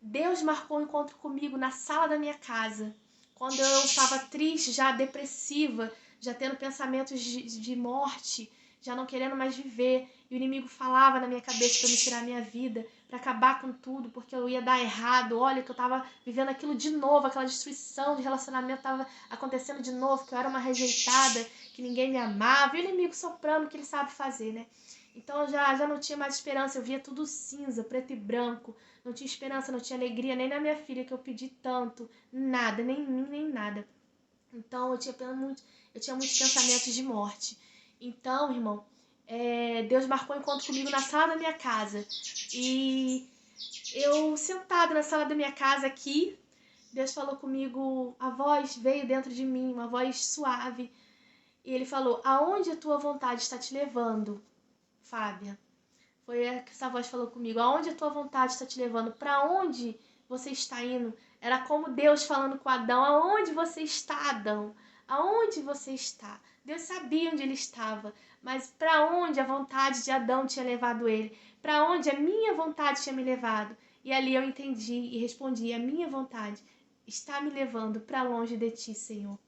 Deus marcou um encontro comigo na sala da minha casa, quando eu estava triste, já depressiva, já tendo pensamentos de morte, já não querendo mais viver, e o inimigo falava na minha cabeça para me tirar a minha vida, para acabar com tudo, porque eu ia dar errado. Olha que eu estava vivendo aquilo de novo, aquela destruição de relacionamento estava acontecendo de novo, que eu era uma rejeitada, que ninguém me amava, e o inimigo soprando o que ele sabe fazer, né? Então eu já não tinha mais esperança, eu via tudo cinza, preto e branco, não tinha esperança, não tinha alegria nem na minha filha, que eu pedi tanto, nada, nem em mim, nem nada. Então eu tinha muitos pensamentos de morte. Então, irmão, Deus marcou um encontro comigo na sala da minha casa. E eu, sentada na sala da minha casa aqui, Deus falou comigo, a voz veio dentro de mim, uma voz suave. E ele falou, aonde a tua vontade está te levando, Fábia? Foi essa voz que falou comigo, aonde a tua vontade está te levando? Para onde você está indo? Era como Deus falando com Adão, aonde você está, Adão? Aonde você está? Deus sabia onde ele estava, mas para onde a vontade de Adão tinha levado ele? Para onde a minha vontade tinha me levado? E ali eu entendi e respondi, a minha vontade está me levando para longe de ti, Senhor.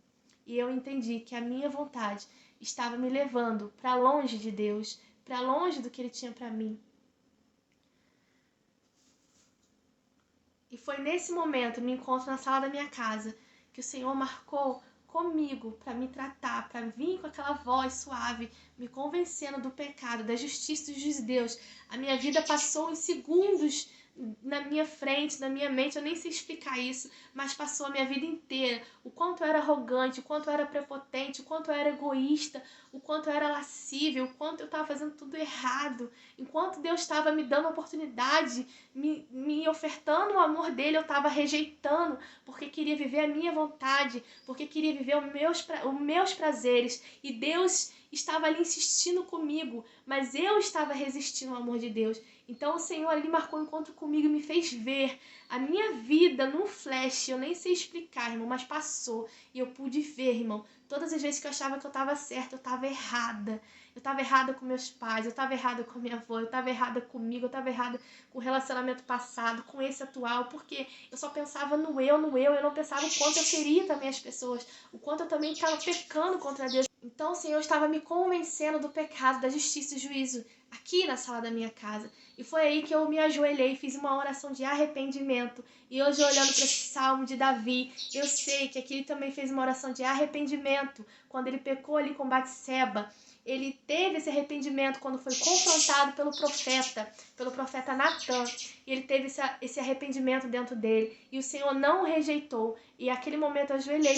E eu entendi que a minha vontade estava me levando para longe de Deus, para longe do que ele tinha para mim. E foi nesse momento, no encontro na sala da minha casa, que o Senhor marcou comigo para me tratar, para vir com aquela voz suave, me convencendo do pecado, da justiça dos judeus. A minha vida passou em segundos na minha frente, na minha mente, eu nem sei explicar isso, mas passou a minha vida inteira. O quanto eu era arrogante, o quanto eu era prepotente, o quanto eu era egoísta, o quanto eu era lascívia, o quanto eu estava fazendo tudo errado. Enquanto Deus estava me dando a oportunidade, me ofertando o amor dele, eu estava rejeitando, porque queria viver a minha vontade, porque queria viver os meus prazeres. E Deus estava ali insistindo comigo, mas eu estava resistindo ao amor de Deus. Então o Senhor ali marcou um encontro comigo e me fez ver a minha vida num flash. Eu nem sei explicar, irmão, mas passou. E eu pude ver, irmão, todas as vezes que eu achava que eu estava certa, eu estava errada. Eu estava errada com meus pais, eu estava errada com minha avó, eu estava errada comigo, eu estava errada com o relacionamento passado, com esse atual, porque eu só pensava no eu, eu não pensava o quanto eu queria também as pessoas, o quanto eu também estava pecando contra Deus. Então o Senhor estava me convencendo do pecado, da justiça e do juízo, aqui na sala da minha casa. E foi aí que eu me ajoelhei e fiz uma oração de arrependimento. E hoje, olhando para esse salmo de Davi, eu sei que aqui ele também fez uma oração de arrependimento, quando ele pecou ali com Batseba. Ele teve esse arrependimento quando foi confrontado pelo profeta Natan. E ele teve esse arrependimento dentro dele. E o Senhor não o rejeitou. E naquele momento eu ajoelhei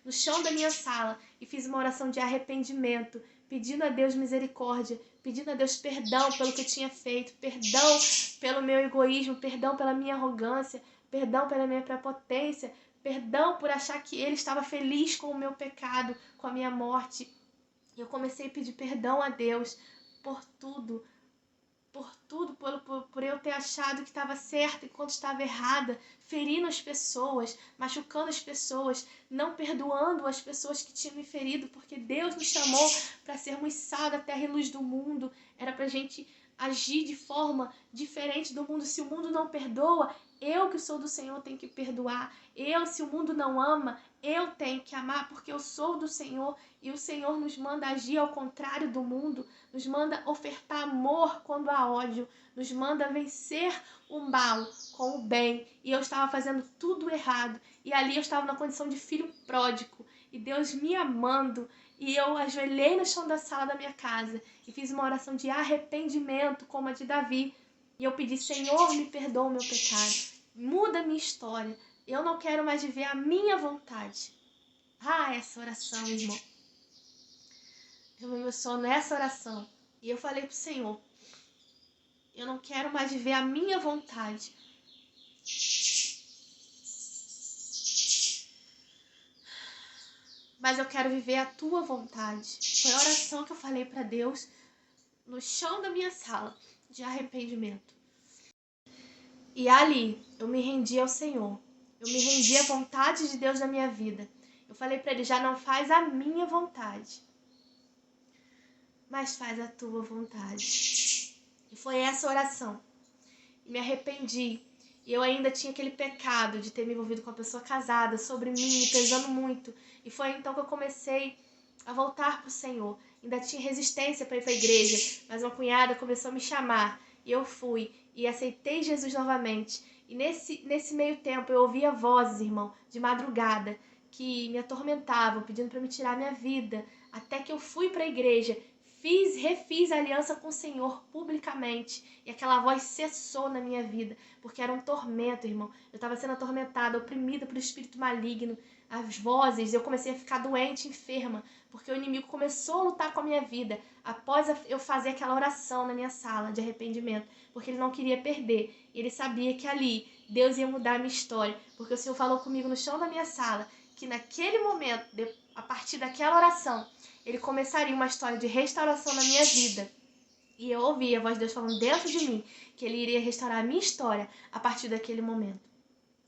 no chão da minha sala e fiz uma oração de arrependimento, pedindo a Deus misericórdia, pedindo a Deus perdão pelo que eu tinha feito, perdão pelo meu egoísmo, perdão pela minha arrogância, perdão pela minha prepotência, perdão por achar que Ele estava feliz com o meu pecado, com a minha morte. E eu comecei a pedir perdão a Deus por tudo, por eu ter achado que estava certa enquanto estava errada, ferindo as pessoas, machucando as pessoas, não perdoando as pessoas que tinham me ferido, porque Deus nos chamou para sermos sal da terra e luz do mundo, era para a gente agir de forma diferente do mundo. Se o mundo não perdoa, eu que sou do Senhor tenho que perdoar. Se o mundo não ama, eu tenho que amar, porque eu sou do Senhor e o Senhor nos manda agir ao contrário do mundo, nos manda ofertar amor quando há ódio, nos manda vencer o mal com o bem. E eu estava fazendo tudo errado, e ali eu estava na condição de filho pródigo, e Deus me amando, e eu ajoelhei no chão da sala da minha casa e fiz uma oração de arrependimento, como a de Davi, e eu pedi: Senhor, me perdoa o meu pecado, muda a minha história, eu não quero mais viver a minha vontade. Essa oração, irmão. Eu me emociono nessa oração. E eu falei pro Senhor: eu não quero mais viver a minha vontade. Mas eu quero viver a tua vontade. Foi a oração que eu falei para Deus no chão da minha sala de arrependimento. E ali eu me rendi ao Senhor. Eu me rendi à vontade de Deus na minha vida. Eu falei para Ele: já não faz a minha vontade, mas faz a tua vontade. E foi essa oração. E me arrependi. E eu ainda tinha aquele pecado de ter me envolvido com uma pessoa casada sobre mim, me pesando muito. E foi então que eu comecei a voltar para o Senhor. Ainda tinha resistência para ir para a igreja, mas uma cunhada começou a me chamar. E eu fui e aceitei Jesus novamente. E nesse meio tempo eu ouvia vozes, irmão, de madrugada, que me atormentavam, pedindo para me tirar minha vida. Até que eu fui para a igreja, refiz a aliança com o Senhor publicamente, e aquela voz cessou na minha vida, porque era um tormento, irmão. Eu estava sendo atormentada, oprimida por espírito maligno, as vozes, eu comecei a ficar doente, enferma, porque o inimigo começou a lutar com a minha vida após eu fazer aquela oração na minha sala de arrependimento, porque ele não queria perder. Ele sabia que ali Deus ia mudar a minha história, porque o Senhor falou comigo no chão da minha sala que naquele momento, a partir daquela oração, Ele começaria uma história de restauração na minha vida. E eu ouvi a voz de Deus falando dentro de mim que Ele iria restaurar a minha história a partir daquele momento.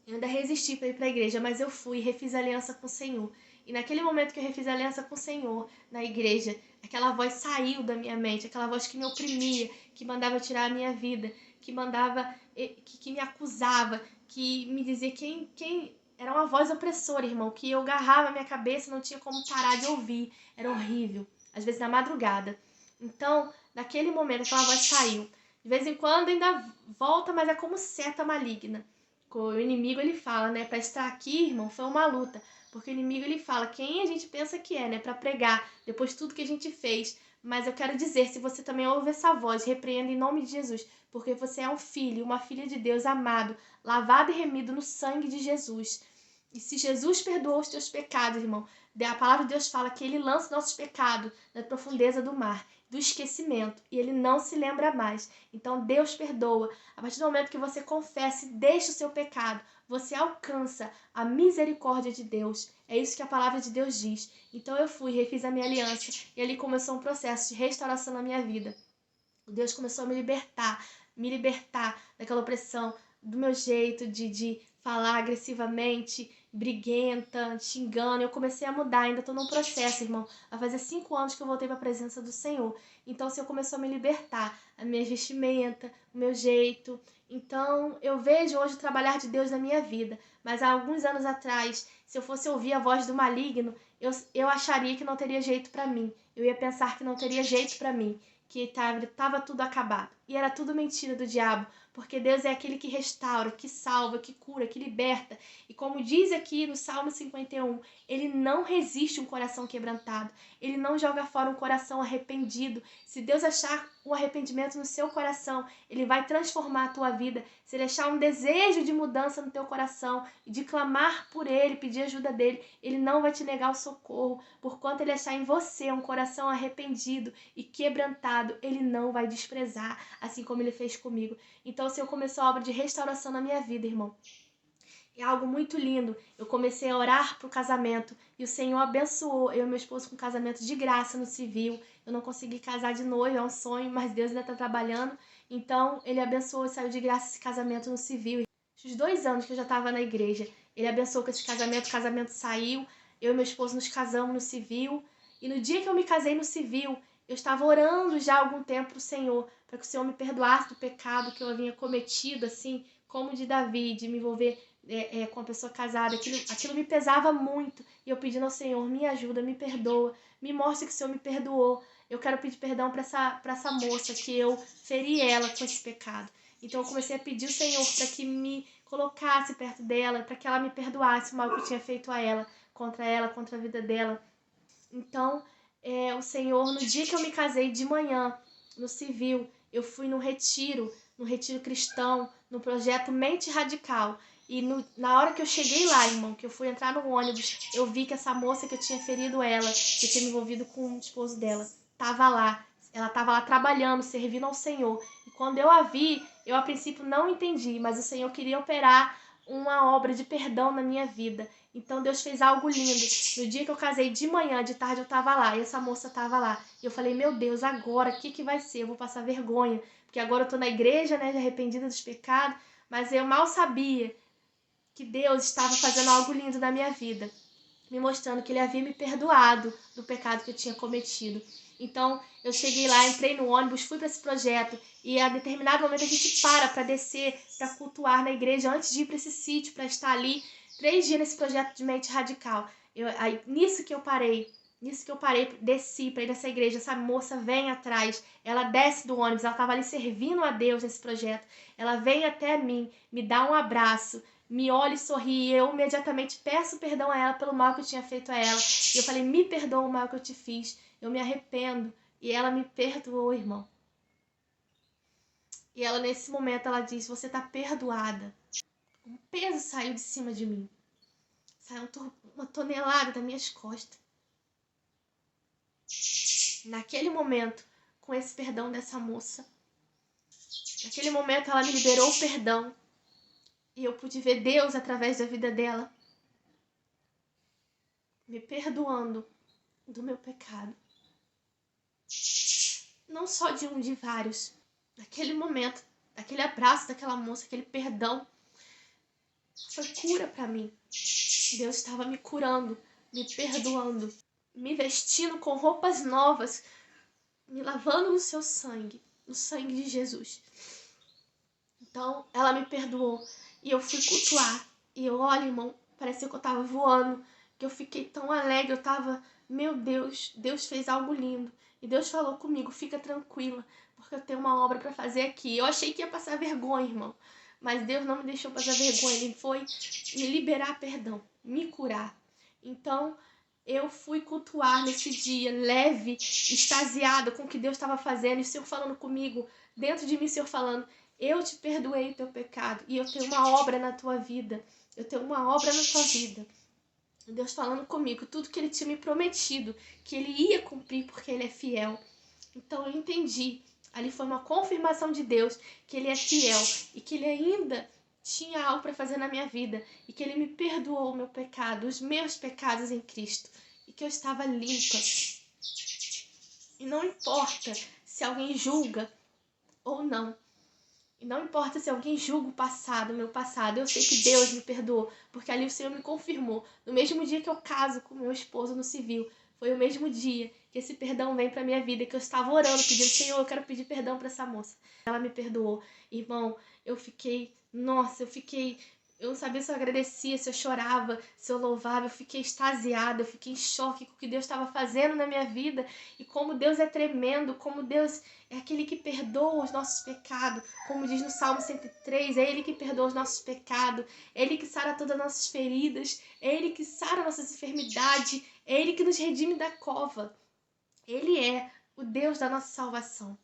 Eu ainda resisti para ir para a igreja, mas eu fui e refiz aliança com o Senhor. E naquele momento que eu refiz aliança com o Senhor na igreja, aquela voz saiu da minha mente, aquela voz que me oprimia, que mandava tirar a minha vida, que me acusava, que me dizia quem era uma voz opressora, irmão, que eu agarrava a minha cabeça e não tinha como parar de ouvir. Era horrível, às vezes na madrugada. Então, naquele momento, aquela voz saiu. De vez em quando ainda volta, mas é como seta maligna. O inimigo, ele fala, né? Para estar aqui, irmão, foi uma luta. Porque o inimigo, ele fala quem a gente pensa que é, né? Para pregar, depois de tudo que a gente fez. Mas eu quero dizer, se você também ouve essa voz, repreenda em nome de Jesus. Porque você é um filho, uma filha de Deus amado, lavado e remido no sangue de Jesus. E se Jesus perdoou os teus pecados, irmão, a palavra de Deus fala que Ele lança nossos pecados na profundeza do mar, do esquecimento, e Ele não se lembra mais. Então Deus perdoa. A partir do momento que você confessa e deixa o seu pecado, você alcança a misericórdia de Deus. É isso que a palavra de Deus diz. Então eu fui, refiz a minha aliança, e ali começou um processo de restauração na minha vida. Deus começou a me libertar daquela opressão, do meu jeito de falar agressivamente, briguenta, xingando. Eu comecei a mudar, ainda estou num processo, irmão. Vai fazer 5 anos que eu voltei para a presença do Senhor. Então, o Senhor começou a me libertar, a minha vestimenta, o meu jeito. Então, eu vejo hoje o trabalhar de Deus na minha vida. Mas há alguns anos atrás, se eu fosse ouvir a voz do maligno, eu acharia que não teria jeito para mim. Eu ia pensar que não teria jeito para mim, que estava tudo acabado. E era tudo mentira do diabo, porque Deus é aquele que restaura, que salva, que cura, que liberta. E como diz aqui no Salmo 51, Ele não resiste um coração quebrantado, Ele não joga fora um coração arrependido. Se Deus achar um arrependimento no seu coração, ele vai transformar a tua vida. Se ele achar um desejo de mudança no teu coração, de clamar por ele, pedir ajuda dele, ele não vai te negar o socorro. Porquanto ele achar em você um coração arrependido e quebrantado, ele não vai desprezar, assim como ele fez comigo. Então o Senhor começou a obra de restauração na minha vida, irmão. É algo muito lindo. Eu comecei a orar pro casamento e o Senhor abençoou eu e meu esposo com casamento de graça no civil. Eu não consegui casar de noiva, é um sonho, mas Deus ainda está trabalhando. Então, ele abençoou e saiu de graça esse casamento no civil. Os 2 anos que eu já estava na igreja, ele abençoou com esse casamento, o casamento saiu. Eu e meu esposo nos casamos no civil. E no dia que eu me casei no civil, eu estava orando já há algum tempo pro Senhor, para que o Senhor me perdoasse do pecado que eu havia cometido, assim, como de Davi, de me envolver com a pessoa casada. Aquilo me pesava muito. E eu pedindo ao Senhor, me ajuda, me perdoa, me mostre que o Senhor me perdoou. Eu quero pedir perdão para essa moça, que eu feri ela com esse pecado. Então eu comecei a pedir ao Senhor para que me colocasse perto dela, para que ela me perdoasse o mal que eu tinha feito a ela, contra a vida dela. Então, o Senhor, no dia que eu me casei de manhã, no civil, eu fui no retiro cristão, no projeto Mente Radical. E na hora que eu cheguei lá, irmão, que eu fui entrar no ônibus, eu vi que essa moça que eu tinha ferido ela, que eu tinha me envolvido com o esposo dela, tava lá. Ela estava lá trabalhando, servindo ao Senhor. E quando eu a vi, eu a princípio não entendi, mas o Senhor queria operar uma obra de perdão na minha vida. Então Deus fez algo lindo. No dia que eu casei, de manhã, de tarde eu tava lá, e essa moça tava lá. E eu falei, meu Deus, agora, o que vai ser? Eu vou passar vergonha, porque agora eu tô na igreja, né, arrependida dos pecados, mas eu mal sabia que Deus estava fazendo algo lindo na minha vida, me mostrando que ele havia me perdoado do pecado que eu tinha cometido. Então, eu cheguei lá, entrei no ônibus, fui para esse projeto, e a determinado momento a gente para descer, para cultuar na igreja, antes de ir para esse sítio, para estar ali 3 dias nesse projeto de mente radical. Nisso que eu parei, desci para ir nessa igreja. Essa moça vem atrás, ela desce do ônibus, ela estava ali servindo a Deus nesse projeto. Ela vem até mim, me dá um abraço, me olha e sorri, e eu imediatamente peço perdão a ela pelo mal que eu tinha feito a ela. E eu falei, me perdoa o mal que eu te fiz, eu me arrependo. E ela me perdoou, irmão. E ela, nesse momento, ela disse, você tá perdoada. Um peso saiu de cima de mim. Saiu uma tonelada das minhas costas. Naquele momento, com esse perdão dessa moça, naquele momento ela me liberou o perdão. E eu pude ver Deus através da vida dela, me perdoando do meu pecado. Não só de um, de vários. Naquele momento, aquele abraço daquela moça, aquele perdão, foi cura para mim. Deus estava me curando, me perdoando, me vestindo com roupas novas, me lavando no seu sangue, no sangue de Jesus. Então, ela me perdoou e eu fui cultuar. E eu, olha, irmão, parecia que eu tava voando, que eu fiquei tão alegre, eu tava, meu Deus, Deus fez algo lindo. E Deus falou comigo, fica tranquila, porque eu tenho uma obra para fazer aqui. Eu achei que ia passar vergonha, irmão, mas Deus não me deixou passar vergonha, Ele foi me liberar perdão, me curar. Então, eu fui cultuar nesse dia, leve, extasiada com o que Deus estava fazendo, e o Senhor falando comigo, dentro de mim o Senhor falando, eu te perdoei o teu pecado e eu tenho uma obra na tua vida. Eu tenho uma obra na tua vida. Deus falando comigo, tudo que Ele tinha me prometido, que Ele ia cumprir porque Ele é fiel. Então eu entendi. Ali foi uma confirmação de Deus que Ele é fiel e que Ele ainda tinha algo para fazer na minha vida e que Ele me perdoou o meu pecado, os meus pecados em Cristo e que eu estava limpa. E não importa se alguém julga ou não. E não importa se alguém julga o passado, o meu passado, eu sei que Deus me perdoou, porque ali o Senhor me confirmou. No mesmo dia que eu caso com meu esposo no civil, foi o mesmo dia que esse perdão vem pra minha vida, que eu estava orando, pedindo, Senhor, eu quero pedir perdão pra essa moça. Ela me perdoou. Irmão, eu não sabia se eu agradecia, se eu chorava, se eu louvava, eu fiquei extasiada, eu fiquei em choque com o que Deus estava fazendo na minha vida e como Deus é tremendo, como Deus é aquele que perdoa os nossos pecados, como diz no Salmo 103, é Ele que perdoa os nossos pecados, é Ele que sara todas as nossas feridas, é Ele que sara nossas enfermidades, é Ele que nos redime da cova. Ele é o Deus da nossa salvação.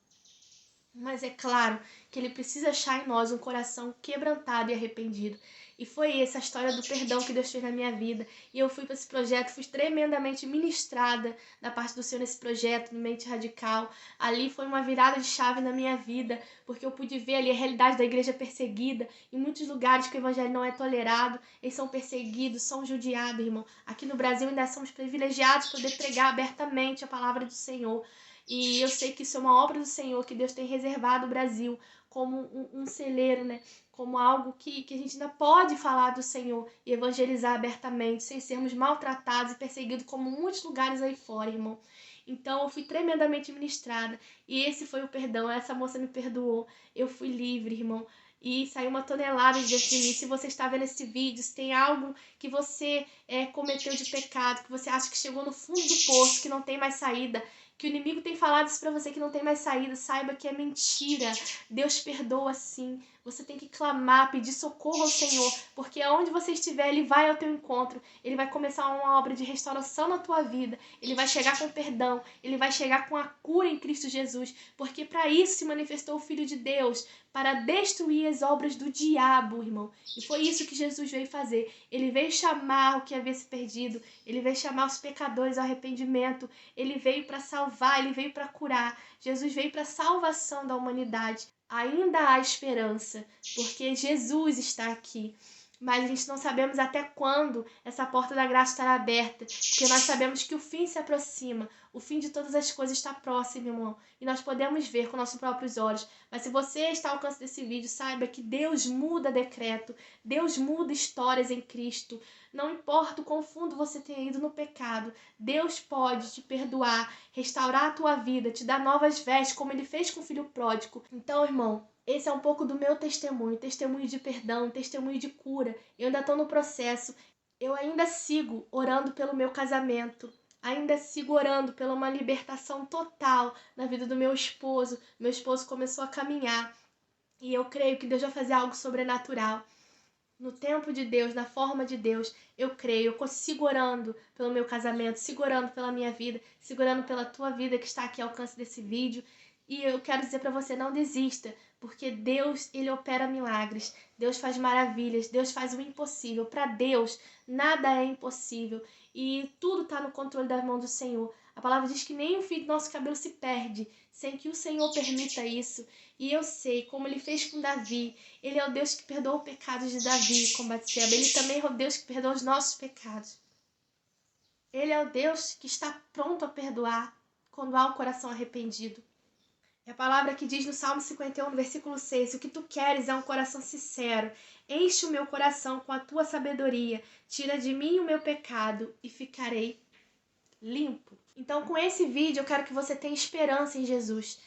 Mas é claro que ele precisa achar em nós um coração quebrantado e arrependido. E foi essa a história do perdão que Deus fez na minha vida. E eu fui para esse projeto, fui tremendamente ministrada da parte do Senhor nesse projeto, no Mente Radical. Ali foi uma virada de chave na minha vida, porque eu pude ver ali a realidade da igreja perseguida. Em muitos lugares que o evangelho não é tolerado, eles são perseguidos, são judiados, irmão. Aqui no Brasil ainda somos privilegiados por poder pregar abertamente a palavra do Senhor. E eu sei que isso é uma obra do Senhor, que Deus tem reservado o Brasil como um celeiro, né? Como algo que a gente ainda pode falar do Senhor e evangelizar abertamente, sem sermos maltratados e perseguidos como muitos lugares aí fora, irmão. Então eu fui tremendamente ministrada e esse foi o perdão. Essa moça me perdoou, eu fui livre, irmão. E saiu uma tonelada de dentro de mim. Se você está vendo esse vídeo, se tem algo que você cometeu de pecado, que você acha que chegou no fundo do poço, que não tem mais saída, que o inimigo tem falado isso pra você que não tem mais saída, saiba que é mentira. Deus perdoa sim. Você tem que clamar, pedir socorro ao Senhor, porque aonde você estiver, Ele vai ao teu encontro. Ele vai começar uma obra de restauração na tua vida. Ele vai chegar com perdão. Ele vai chegar com a cura em Cristo Jesus, porque para isso se manifestou o Filho de Deus, para destruir as obras do diabo, irmão. E foi isso que Jesus veio fazer. Ele veio chamar o que havia se perdido. Ele veio chamar os pecadores ao arrependimento. Ele veio para salvar, ele veio para curar. Jesus veio para a salvação da humanidade. Ainda há esperança, porque Jesus está aqui. Mas a gente não sabemos até quando essa porta da graça estará aberta, porque nós sabemos que o fim se aproxima, o fim de todas as coisas está próximo, irmão, e nós podemos ver com nossos próprios olhos. Mas se você está ao alcance desse vídeo, saiba que Deus muda decreto, Deus muda histórias em Cristo. Não importa o quão fundo você tenha ido no pecado, Deus pode te perdoar, restaurar a tua vida, te dar novas vestes, como Ele fez com o filho pródigo. Então, irmão, esse é um pouco do meu testemunho, testemunho de perdão, testemunho de cura. Eu ainda estou no processo, eu ainda sigo orando pelo meu casamento, ainda sigo orando pela uma libertação total na vida do meu esposo. Meu esposo começou a caminhar e eu creio que Deus vai fazer algo sobrenatural. No tempo de Deus, na forma de Deus, eu creio, eu sigo orando pelo meu casamento, sigo orando pela minha vida, sigo orando pela tua vida que está aqui ao alcance desse vídeo. E eu quero dizer para você, não desista, porque Deus, Ele opera milagres, Deus faz maravilhas, Deus faz o impossível. Para Deus, nada é impossível e tudo está no controle da mão do Senhor. A palavra diz que nem o fio do nosso cabelo se perde, sem que o Senhor permita isso. E eu sei, como Ele fez com Davi, Ele é o Deus que perdoa o pecado de Davi com Batseba. Ele também é o Deus que perdoa os nossos pecados. Ele é o Deus que está pronto a perdoar quando há um coração arrependido. É a palavra que diz no Salmo 51, no versículo 6, o que tu queres é um coração sincero. Enche o meu coração com a tua sabedoria, tira de mim o meu pecado e ficarei limpo. Então, com esse vídeo, eu quero que você tenha esperança em Jesus.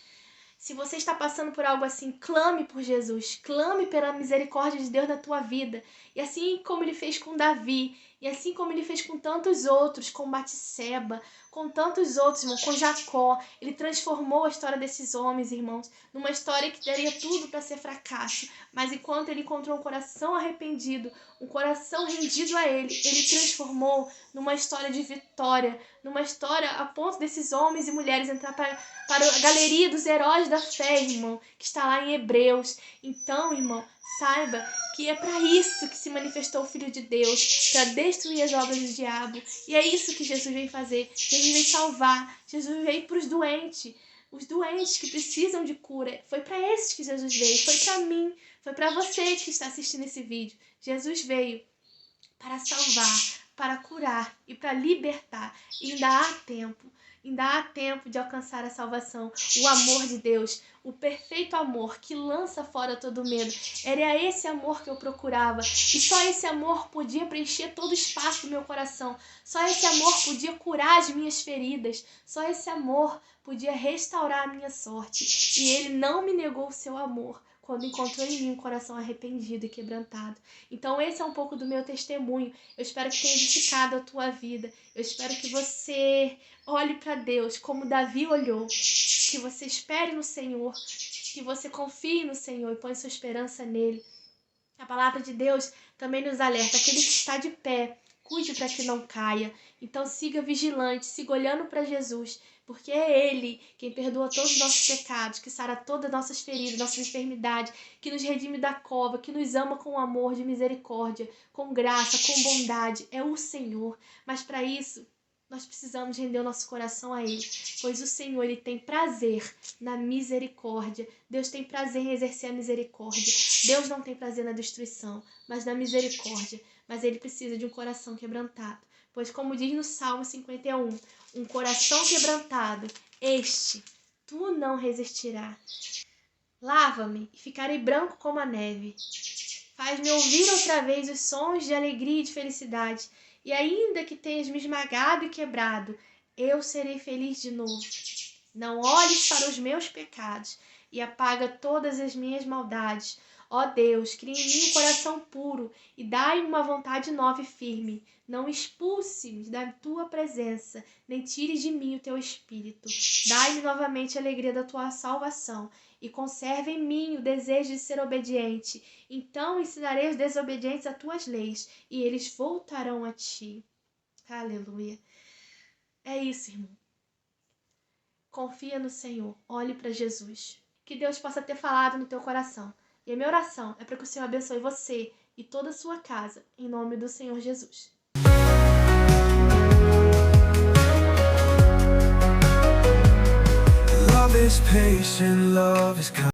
Se você está passando por algo assim, clame por Jesus, clame pela misericórdia de Deus na tua vida. E assim como Ele fez com Davi, e assim como Ele fez com tantos outros, com Batseba, com tantos outros, irmão, com Jacó, Ele transformou a história desses homens, irmãos, numa história que daria tudo para ser fracasso. Mas enquanto Ele encontrou um coração arrependido, um coração rendido a Ele transformou numa história de vitória, numa história a ponto desses homens e mulheres entrar para a galeria dos heróis da fé, irmão, que está lá em Hebreus. Então, irmão, saiba que é para isso que se manifestou o Filho de Deus, para destruir as obras do diabo. E é isso que Jesus veio fazer. Jesus veio salvar. Jesus veio para os doentes que precisam de cura. Foi para esses que Jesus veio. Foi para mim. Foi para você que está assistindo esse vídeo. Jesus veio para salvar, para curar e para libertar. E ainda há tempo. Ainda há tempo de alcançar a salvação, o amor de Deus, o perfeito amor que lança fora todo medo. Era esse amor que eu procurava e só esse amor podia preencher todo o espaço do meu coração. Só esse amor podia curar as minhas feridas. Só esse amor podia restaurar a minha sorte. E Ele não me negou o seu amor quando encontrou em mim um coração arrependido e quebrantado. Então esse é um pouco do meu testemunho. Eu espero que tenha edificado a tua vida. Eu espero que você olhe para Deus como Davi olhou. Que você espere no Senhor. Que você confie no Senhor e põe sua esperança nele. A palavra de Deus também nos alerta. Aquele que está de pé, cuide para que não caia. Então siga vigilante, siga olhando para Jesus. porque é Ele quem perdoa todos os nossos pecados, que sara todas as nossas feridas, nossas enfermidades, que nos redime da cova, que nos ama com amor, de misericórdia, com graça, com bondade. É o Senhor. Mas para isso, nós precisamos render o nosso coração a Ele, pois o Senhor, Ele tem prazer na misericórdia. Deus tem prazer em exercer a misericórdia. Deus não tem prazer na destruição, mas na misericórdia. Mas Ele precisa de um coração quebrantado, pois como diz no Salmo 51, um coração quebrantado, este tu não resistirás. Lava-me e ficarei branco como a neve. Faz-me ouvir outra vez os sons de alegria e de felicidade. E ainda que tenhas me esmagado e quebrado, eu serei feliz de novo. Não olhes para os meus pecados e apaga todas as minhas maldades. Ó Deus, cria em mim um coração puro e dai-me uma vontade nova e firme. Não expulse-me da tua presença, nem tires de mim o teu espírito. Dai-me novamente a alegria da tua salvação e conserve em mim o desejo de ser obediente. Então ensinarei os desobedientes as tuas leis e eles voltarão a ti. Aleluia. É isso, irmão. Confia no Senhor. Olhe para Jesus. Que Deus possa ter falado no teu coração. E a minha oração é para que o Senhor abençoe você e toda a sua casa, em nome do Senhor Jesus. Love is patient, love is kind.